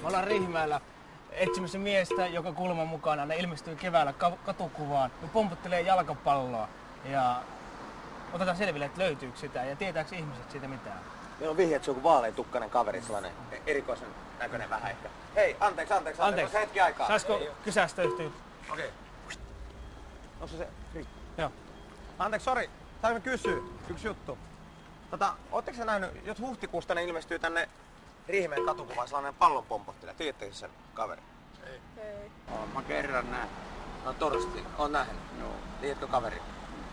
Me ollaan Riihimäellä etsimässä miestä, joka kuuleman mukana ne ilmestyy keväällä katukuvaan. Ne pomputtelee jalkapalloa ja otetaan selville, että löytyykö sitä ja tietääkö ihmiset siitä mitään. Meillä on vihje, että se on joku vaaleantukkainen kaveri, sellainen erikoisen näköinen vähän ehkä. Hei, anteeksi. Hetki aikaa. Saisiko kysästäytyä? Okei. Onko se? Joo. Anteeksi, sori. Saanko kysyä? Yksi juttu. Ootteko sä nähnyt, jos huhtikuusta ne ilmestyy tänne Riihimäen katukuvaan sellainen pallonpompottelija? Tiedättekö sen kaveri? Ei. Mä kerran näin. No Torsti, oon nähnyt. Joo. Tiedätkö kaveri?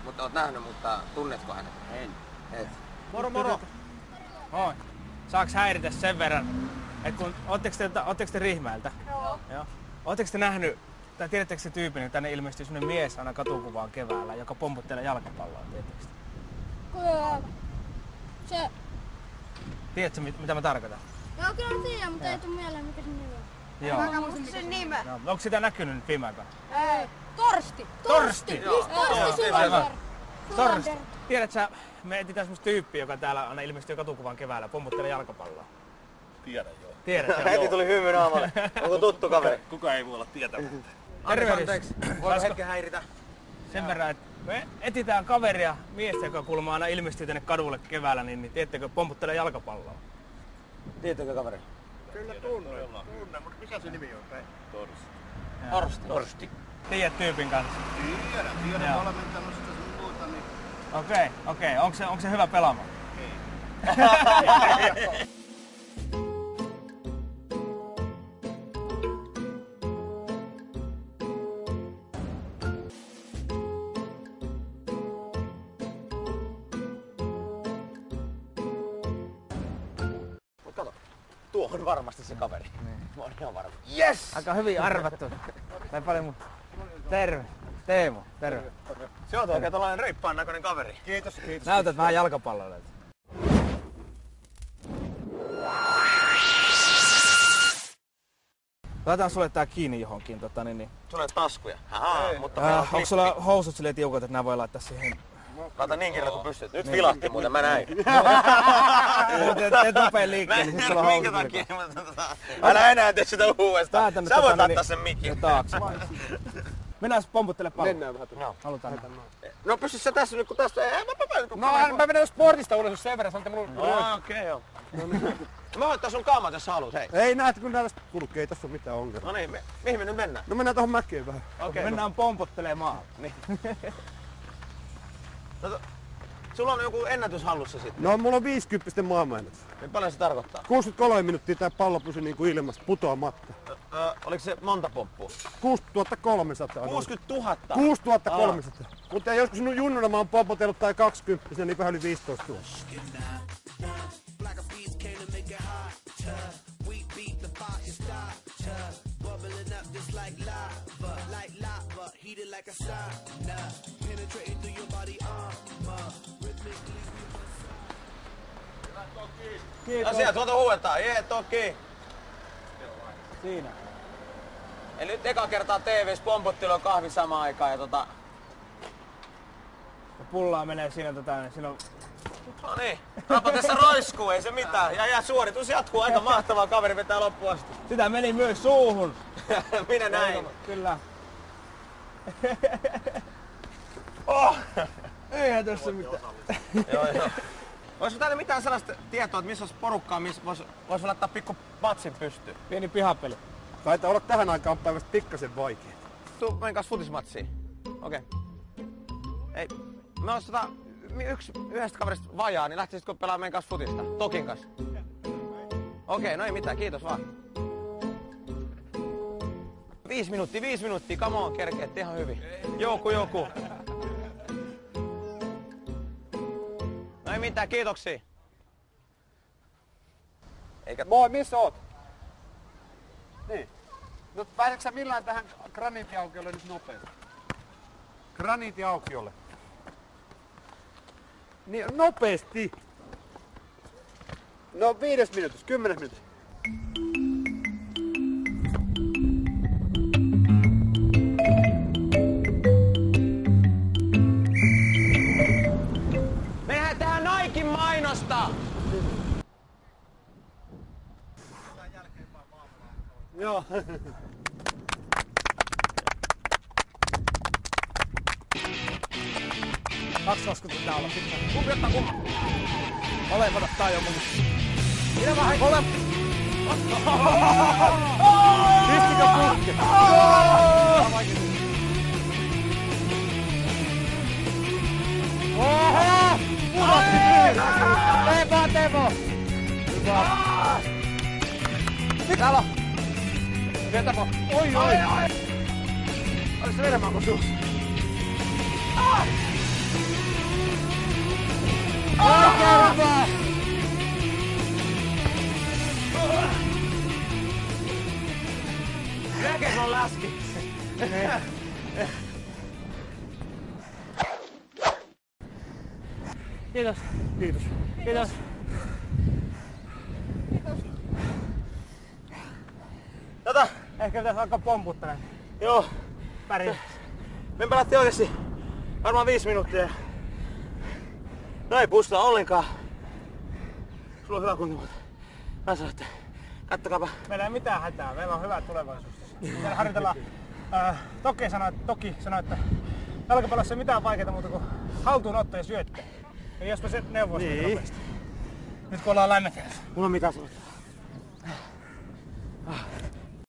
Mutta oot nähnyt, mutta tunnetko hänet? En. Et. Moro. Moi. Saaks häiritä sen verran, että kun ootteko te Riihimäeltä? Joo. Ootteko te nähnyt, tai tiedättekö se tyypin, että tänne ilmestyy sellainen mies aina katukuvaan keväällä, joka pomputtelee jalkapalloa, tiedättekö te? Se... Tiedätkö mitä mä tarkoitan? Joo, kyllä tiedän, mutta ei tuu mieleen mikä sen nimi on. Joo. Mä muistan sen nimen. No, onko sitä näkynyt nyt viime aikoina? Ei. Torsti! Torsti! Just Torsti Sulander. Torsti! Tiedät sä, me etsitään semmoista tyyppiä, joka täällä aina ilmestyy katukuvaan keväällä, pomputtelee jalkapalloa. Tiedän joo. Tiedät joo. Heti tuli hymy naamalle. Onko tuttu kaveri? Kuka ei voi olla tietämättä. Anteeksi. Voiko hetken häiritä? Sen verran, että me etsitään kaveria, miestä, joka kuulemma aina ilmestyy tänne kadulle keväällä, niin tiedättekö, pomputtelee jalkapalloa. Tiedättekö kaveri? Kyllä tunnen, mutta mikä se nimi on? Torsti. Torsti. Tiedät tyypin kanssa? Tiedän valmentanut sitä sun muuta, niin... Okei. Onko se hyvä pelaamaan? Tuo on varmasti se kaveri. Niin. Mä oon ihan varma. Yes! Aika hyvin arvattu. Tai paljon muuta. Terve. Teemu, terve. Se on oikein tällainen reippaan näköinen kaveri. Kiitos. Näytät vähän jalkapallolle. Laitetaan sulle tää kiinni johonkin. Sulla ei taskuja. Mutta onko sulla housut silleen tiukat, että nää voi laittaa siihen? laita niin kirjalla kuin pystyt. Nyt vilahti muuten, mä näin. Teet nopeen liikkeen, niin sit sulla on minkä takia? Älä enää tee sitä uudestaan. Sä voit ottaa sen mikin. Taakse. Mennään pomputtele paljon. Mennään vähän. No. Halutaan. No pysy sä tässä nyt kun tästä... Mä menen sportista ulos, jos sen verran sanotte mulle... Okei, joo. Mä voin ottaa sun kaamat, jos sä haluat, hei. Ei näet, kun näistä kulkee, ei tässä ole mitään ongelmaa. No niin, mihin me nyt mennään? No mennään tohon mäkeen vähän. Okei. Mennään pomputtelemaan. Niin. No, sulla on joku ennätys hallussa sitten. No mulla on 50 maailmanennätys. Niin paljon se tarkoittaa? 63 minuuttia tää pallo pysyi niinku ilmassa putoamatta. Oliko se monta pomppua? 6300. 60 000? 6300. Mutta joskus junnuna mä oon pompotellut tai 20, niin vähän yli 15 000. Asiat, tuota huudetaan. Jee, toki. Siinä. Eli nyt eka kertaa TV:ssä pompottelu ja kahvi samaan aikaan ja Ja pullaa menee siinä siinä on... No niin, Rapa tässä roiskuu, ei se mitään. Ja suoritus jatkuu, aika mahtavaa, kaveri vetää loppuun asti. Sitä meni myös suuhun. Minä näin. Kyllä. Oh! Eihän tässä mitään. Joo. Olisiko täällä mitään sellaista tietoa, että missä olisi porukkaa, missä voisi laittaa pikku matsin pystyyn? Pieni pihapeli. Taitaa olla tähän aikaan päivästä pikkasen vaikea. Tuu meidän kanssa futismatsiin. Okei. Ei, me olisi yhdestä kaverista vajaa, niin lähtisitkö pelaamaan meidän kanssa futista? Tokin kanssa. Okei, no ei mitään, kiitos vaan. 5 minuuttia, come on, kerkeet ihan hyvin. Joku. No ei mitään, kiitoksia. Eikä... Moi, missä oot? Niin. No pääsetkö sä millään tähän graniittiaukiolle nyt nopeasti? Graniittiaukiolle. Niin, nopeasti! No 5 minuutissa, 10 minuutissa. Mehän tehdään Naikin mainosta! Joo. 2.20 pitää olla pitää. Kumpi ottaa kumpi? Molemmat ottaa jo mun. Minä vähän Molemmat. Pistikö puhke? Oho! Pudotti kiinni! Temo! Hyvä. Täällä on! Temo! Oi! Olis se vedemään kun suus? Oikein hyvä! Jälkeen on läski! Kiitos. Kiitos. Kiitos. Ehkä pitäis alkaa pomputtelemaan. Joo. Pärin. Me pelattiin oikeesti varmaan 5 minuuttia. No ei pusta ollenkaan. Sulla on hyvä kunto, mutta mä sanon, että kattokaapa. Meillä ei mitään hätää. Meillä on hyvä tulevaisuus. Meillä harjoitellaan. Toki sanoi, että jalkapallossa ei mitään vaikeaa muuta kuin haltuunotto ja syöttö. Ja jospa se neuvoisi Niin. nopeasti. Nyt kun ollaan lämmetelty. Mulla on mitään sanottua.